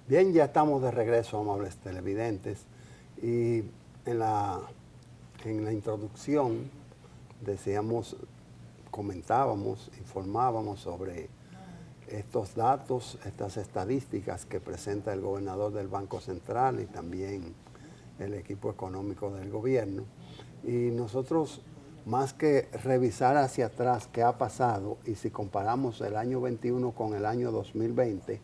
Bien, ya estamos de regreso, amables televidentes, y en la, en la introducción decíamos, comentábamos, informábamos sobre estos datos, estas estadísticas que presenta el gobernador del Banco Central y también el equipo económico del gobierno. Y nosotros, más que revisar hacia atrás qué ha pasado y si comparamos el año 21 con el año 2020,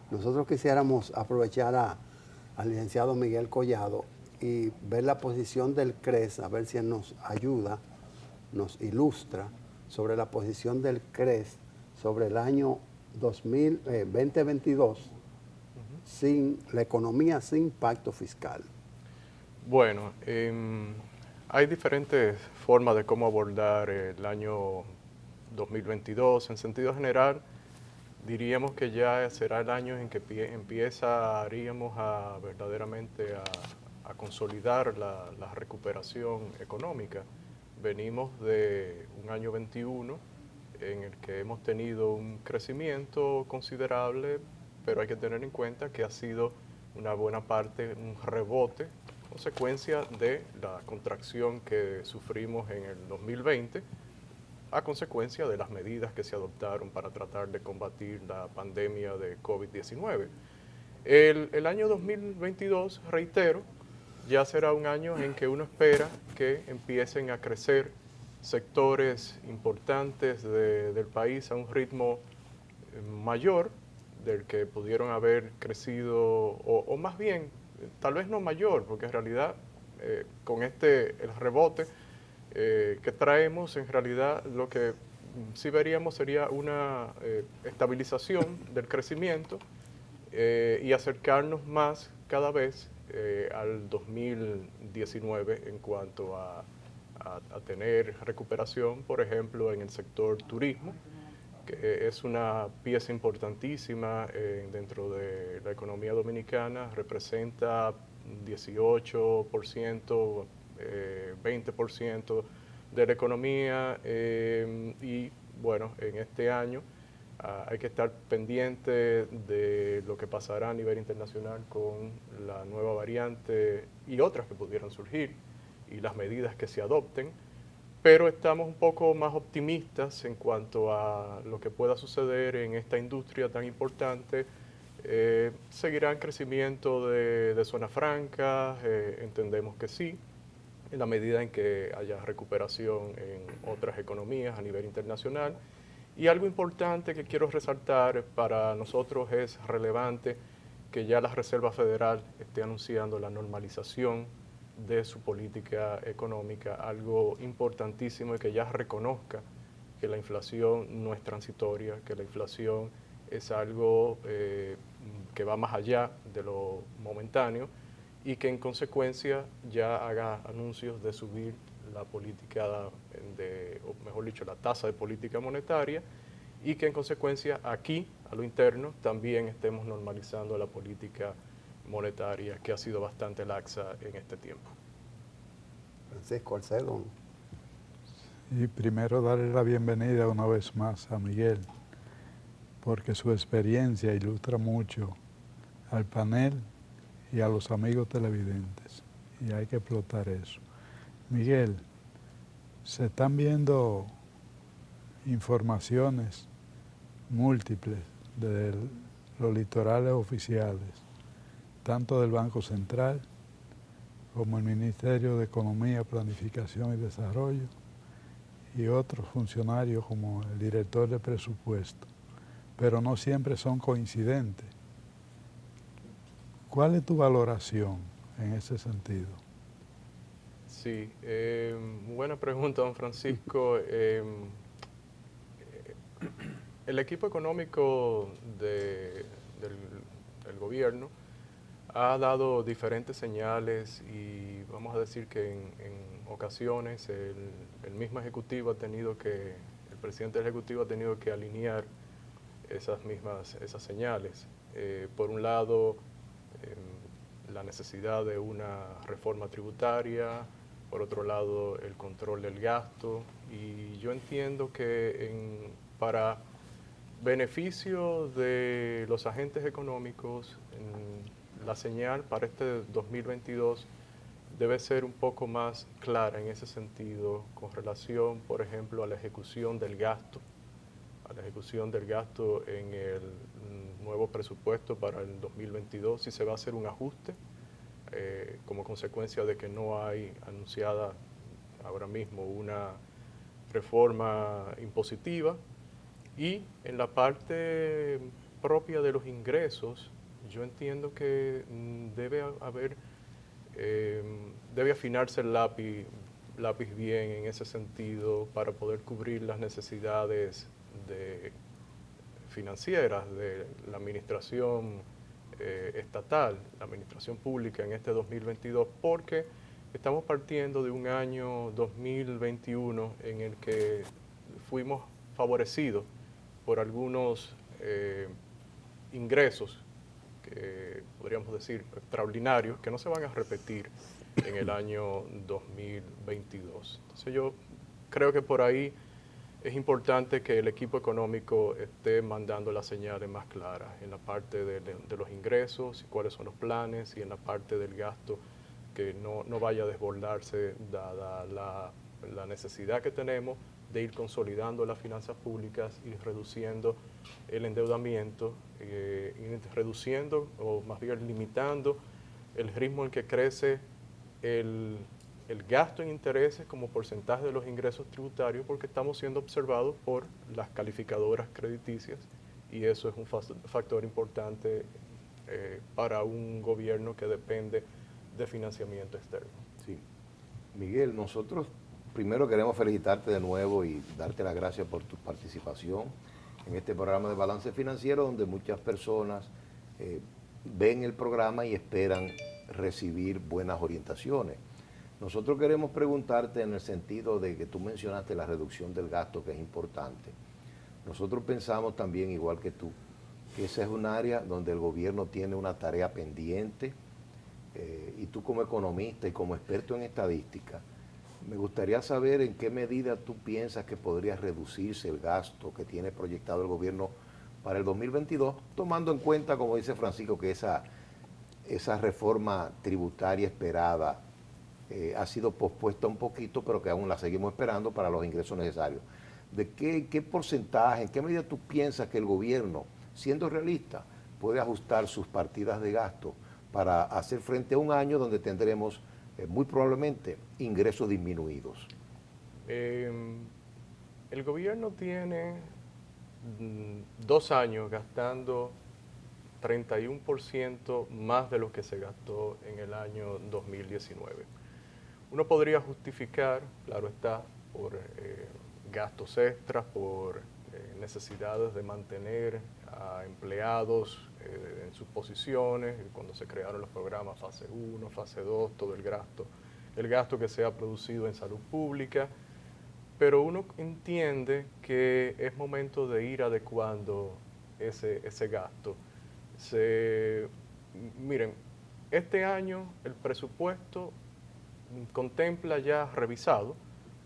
nosotros quisiéramos aprovechar al licenciado Miguel Collado y ver la posición del CRES, a ver si él nos ayuda, nos ilustra sobre la posición del CRES sobre el año 2022 sin la economía sin pacto fiscal. Bueno, hay diferentes formas de cómo abordar el año 2022. En sentido general, diríamos que ya será el año en que empezaríamos a verdaderamente a consolidar la recuperación económica. Venimos de un año 21 en el que hemos tenido un crecimiento considerable, pero hay que tener en cuenta que ha sido una buena parte un rebote, consecuencia de la contracción que sufrimos en el 2020, a consecuencia de las medidas que se adoptaron para tratar de combatir la pandemia de COVID-19. El año 2022, reitero, ya será un año en que uno espera que empiecen a crecer sectores importantes del país a un ritmo mayor del que pudieron haber crecido, o más bien, tal vez no mayor, porque en realidad con el rebote que traemos, en realidad lo que sí veríamos sería una estabilización del crecimiento y acercarnos más cada vez al 2019 en cuanto a tener recuperación, por ejemplo, en el sector turismo, que es una pieza importantísima dentro de la economía dominicana, representa 18%, 20% de la economía y bueno, en este año hay que estar pendiente de lo que pasará a nivel internacional con la nueva variante y otras que pudieran surgir y las medidas que se adopten, pero estamos un poco más optimistas en cuanto a lo que pueda suceder en esta industria tan importante. ¿Seguirá en crecimiento de zona franca? Entendemos que sí, en la medida en que haya recuperación en otras economías a nivel internacional. Y algo importante que quiero resaltar para nosotros es relevante que ya la Reserva Federal esté anunciando la normalización de su política económica, algo importantísimo y que ya reconozca que la inflación no es transitoria, que la inflación es algo que va más allá de lo momentáneo y que en consecuencia ya haga anuncios de subir la política o mejor dicho, la tasa de política monetaria y que en consecuencia aquí, a lo interno, también estemos normalizando la política monetaria que ha sido bastante laxa en este tiempo. Francisco Alcedo. Y primero darle la bienvenida una vez más a Miguel, porque su experiencia ilustra mucho al panel y a los amigos televidentes, y hay que explotar eso. Miguel, se están viendo informaciones múltiples de los litorales oficiales, tanto del Banco Central como el Ministerio de Economía, Planificación y Desarrollo, y otros funcionarios como el director de presupuesto, pero no siempre son coincidentes. ¿Cuál es tu valoración en ese sentido? Sí, buena pregunta, don Francisco. El equipo económico del gobierno ha dado diferentes señales y vamos a decir que en ocasiones el mismo ejecutivo el presidente del ejecutivo ha tenido que alinear esas señales. Por un lado, la necesidad de una reforma tributaria, por otro lado, el control del gasto, y yo entiendo que para beneficio de los agentes económicos, la señal para este 2022 debe ser un poco más clara en ese sentido con relación, por ejemplo, a la ejecución del gasto, en el nuevo presupuesto para el 2022, si se va a hacer un ajuste como consecuencia de que no hay anunciada ahora mismo una reforma impositiva. Y en la parte propia de los ingresos, yo entiendo que debe afinarse el lápiz bien en ese sentido para poder cubrir las necesidades financieras de la administración estatal, la administración pública en este 2022, porque estamos partiendo de un año 2021 en el que fuimos favorecidos por algunos ingresos que podríamos decir extraordinarios, que no se van a repetir en el año 2022. Entonces yo creo que por ahí es importante que el equipo económico esté mandando las señales más claras en la parte de los ingresos y cuáles son los planes, y en la parte del gasto, que no vaya a desbordarse dada la necesidad que tenemos de ir consolidando las finanzas públicas y reduciendo el endeudamiento, y reduciendo o más bien limitando el ritmo en que crece el gasto en intereses como porcentaje de los ingresos tributarios, porque estamos siendo observados por las calificadoras crediticias, y eso es un factor importante para un gobierno que depende de financiamiento externo. Sí. Miguel, nosotros primero queremos felicitarte de nuevo y darte las gracias por tu participación en este programa de Balance Financiero, donde muchas personas ven el programa y esperan recibir buenas orientaciones. Nosotros queremos preguntarte en el sentido de que tú mencionaste la reducción del gasto, que es importante. Nosotros pensamos también, igual que tú, que esa es un área donde el gobierno tiene una tarea pendiente, y tú como economista y como experto en estadística, me gustaría saber en qué medida tú piensas que podría reducirse el gasto que tiene proyectado el gobierno para el 2022, tomando en cuenta, como dice Francisco, que esa reforma tributaria esperada ha sido pospuesta un poquito, pero que aún la seguimos esperando para los ingresos necesarios. ¿De qué porcentaje, en qué medida tú piensas que el gobierno, siendo realista, puede ajustar sus partidas de gasto para hacer frente a un año donde tendremos muy probablemente ingresos disminuidos? El gobierno tiene 2 años gastando 31% más de lo que se gastó en el año 2019. Uno podría justificar, claro está, por gastos extras, por necesidades de mantener a empleados en sus posiciones, cuando se crearon los programas fase 1, fase 2, todo el gasto que se ha producido en salud pública, pero uno entiende que es momento de ir adecuando ese gasto. Miren, este año el presupuesto contempla ya revisado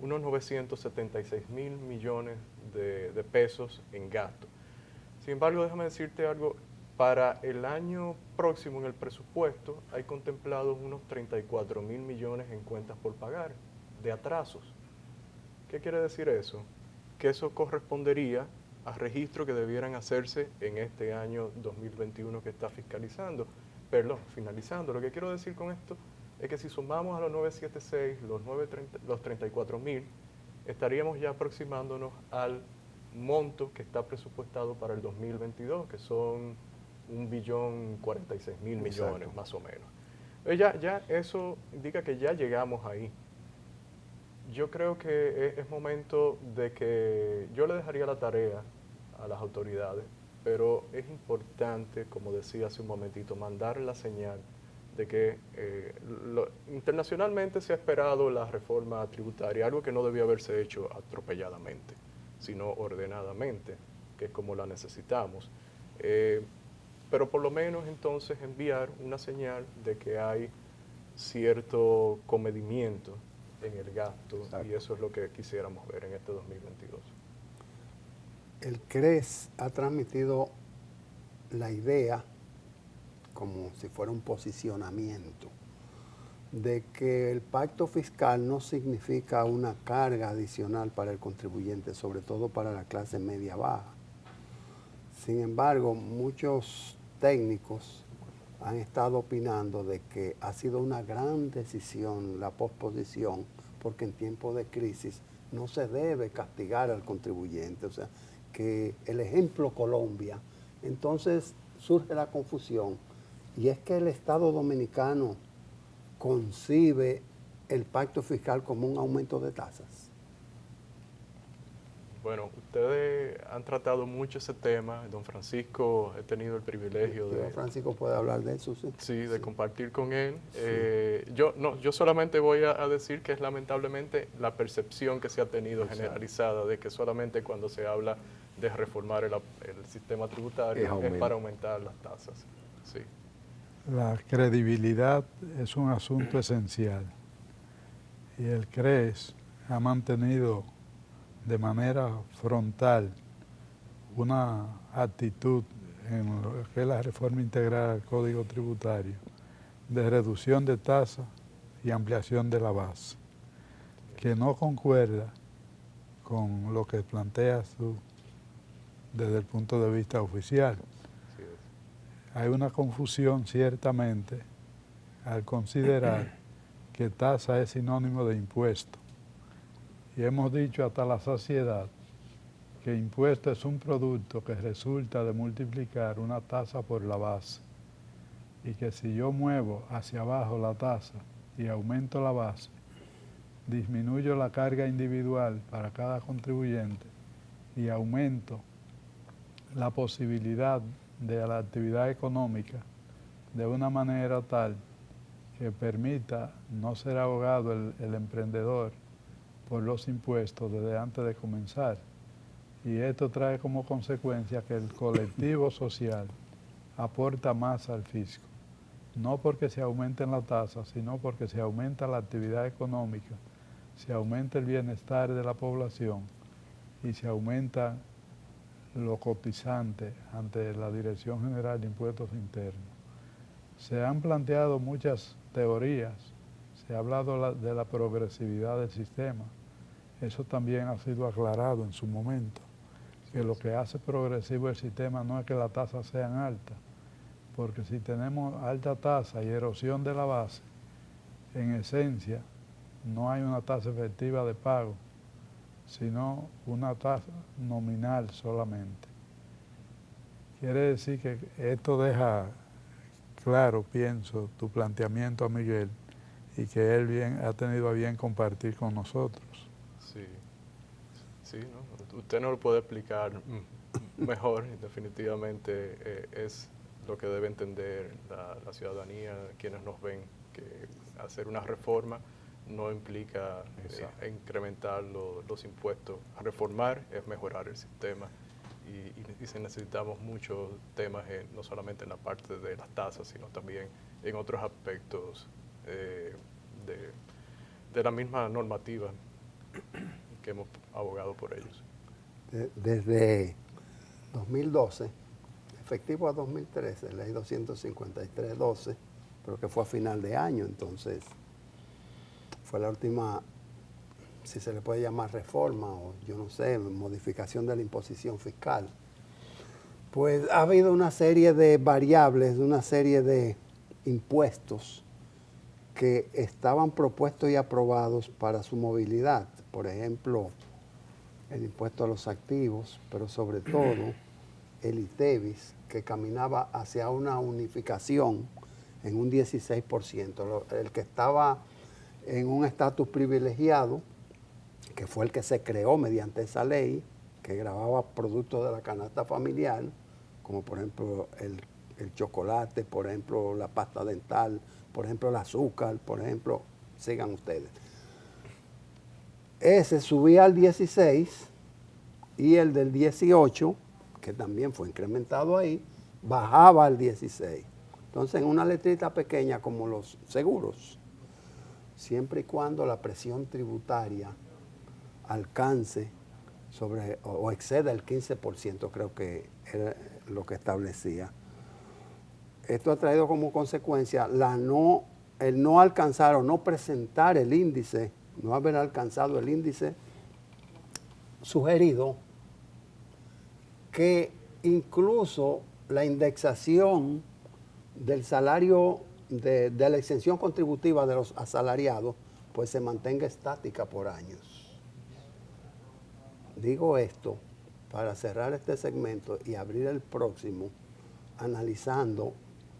unos 976,000 millones de pesos en gasto. Sin embargo, déjame decirte algo, para el año próximo en el presupuesto hay contemplados unos 34,000 millones en cuentas por pagar de atrasos. ¿Qué quiere decir eso? Que eso correspondería a registros que debieran hacerse en este año 2021 que está finalizando. Lo que quiero decir con esto es que si sumamos a los 976, los 34,000, estaríamos ya aproximándonos al monto que está presupuestado para el 2022, que son 1,046,000 millones. Exacto. Más o menos. Ya eso indica que ya llegamos ahí. Yo creo que es momento de que yo le dejaría la tarea a las autoridades, pero es importante, como decía hace un momentito, mandar la señal de que internacionalmente se ha esperado la reforma tributaria, algo que no debía haberse hecho atropelladamente, sino ordenadamente, que es como la necesitamos. Pero por lo menos entonces enviar una señal de que hay cierto comedimiento en el gasto. Exacto. Y eso es lo que quisiéramos ver en este 2022. el CRES ha transmitido la idea, como si fuera un posicionamiento, de que el pacto fiscal no significa una carga adicional para el contribuyente, sobre todo para la clase media baja. Sin embargo, muchos técnicos han estado opinando de que ha sido una gran decisión la posposición, porque en tiempos de crisis no se debe castigar al contribuyente. O sea, que el ejemplo Colombia, entonces surge la confusión, y es que el Estado dominicano concibe el pacto fiscal como un aumento de tasas. Bueno, ustedes han tratado mucho ese tema. Don Francisco, he tenido el privilegio de... Francisco puede hablar de eso, sí. Sí, de compartir con él. Yo solamente voy a decir que es lamentablemente la percepción que se ha tenido generalizada de que solamente cuando se habla de reformar el sistema tributario es para aumentar las tasas. Sí. La credibilidad es un asunto esencial y el CRES ha mantenido de manera frontal una actitud en lo que es la reforma integral al Código Tributario de reducción de tasas y ampliación de la base, que no concuerda con lo que planteas tú desde el punto de vista oficial. Hay una confusión ciertamente al considerar que tasa es sinónimo de impuesto. Y hemos dicho hasta la saciedad que impuesto es un producto que resulta de multiplicar una tasa por la base. Y que si yo muevo hacia abajo la tasa y aumento la base, disminuyo la carga individual para cada contribuyente y aumento la posibilidad de la actividad económica de una manera tal que permita no ser ahogado el emprendedor por los impuestos desde antes de comenzar. Y esto trae como consecuencia que el colectivo social aporta más al fisco, no porque se aumenten las tasas, sino porque se aumenta la actividad económica, se aumenta el bienestar de la población y se aumenta lo cotizante ante la Dirección General de Impuestos Internos. Se han planteado muchas teorías, se ha hablado de la progresividad del sistema. Eso también ha sido aclarado en su momento, que lo que hace progresivo el sistema no es que las tasas sean altas, porque si tenemos alta tasa y erosión de la base, en esencia no hay una tasa efectiva de pago, sino una tasa nominal solamente. Quiere decir que esto deja claro, pienso, tu planteamiento a Miguel y que él ha tenido a bien compartir con nosotros. Sí, ¿no? Usted no lo puede explicar mejor, definitivamente es lo que debe entender la ciudadanía, quienes nos ven, que hacer una reforma no implica incrementar los impuestos. Reformar es mejorar el sistema y necesitamos muchos temas, no solamente en la parte de las tasas, sino también en otros aspectos de la misma normativa que hemos abogado por ellos. Desde 2012, efectivo a 2013, ley 253-12, pero que fue a final de año, entonces fue la última, si se le puede llamar reforma o yo no sé, modificación de la imposición fiscal. Pues ha habido una serie de variables, una serie de impuestos que estaban propuestos y aprobados para su movilidad. Por ejemplo, el impuesto a los activos, pero sobre todo el ITEVIS, que caminaba hacia una unificación en un 16%. El que estaba en un estatus privilegiado, que fue el que se creó mediante esa ley, que gravaba productos de la canasta familiar, como por ejemplo el chocolate, por ejemplo la pasta dental, por ejemplo el azúcar, por ejemplo, sigan ustedes. Ese subía al 16 y el del 18, que también fue incrementado ahí, bajaba al 16. Entonces, en una letrita pequeña como los seguros, siempre y cuando la presión tributaria alcance o exceda el 15%, creo que era lo que establecía. Esto ha traído como consecuencia el no alcanzar o no presentar el índice, no haber alcanzado el índice sugerido, que incluso la indexación del salario de la exención contributiva de los asalariados pues se mantenga estática por años. Digo esto para cerrar este segmento y abrir el próximo analizando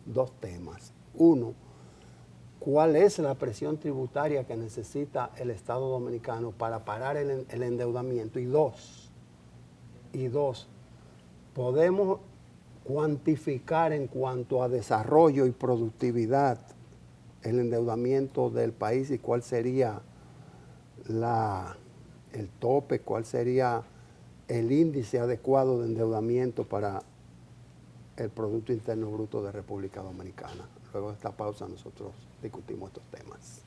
dos temas. Uno, ¿cuál es la presión tributaria que necesita el Estado Dominicano para parar el endeudamiento? Y dos, ¿podemos cuantificar en cuanto a desarrollo y productividad el endeudamiento del país y cuál sería el tope, cuál sería el índice adecuado de endeudamiento para el Producto Interno Bruto de República Dominicana? Luego de esta pausa nosotros discutimos estos temas.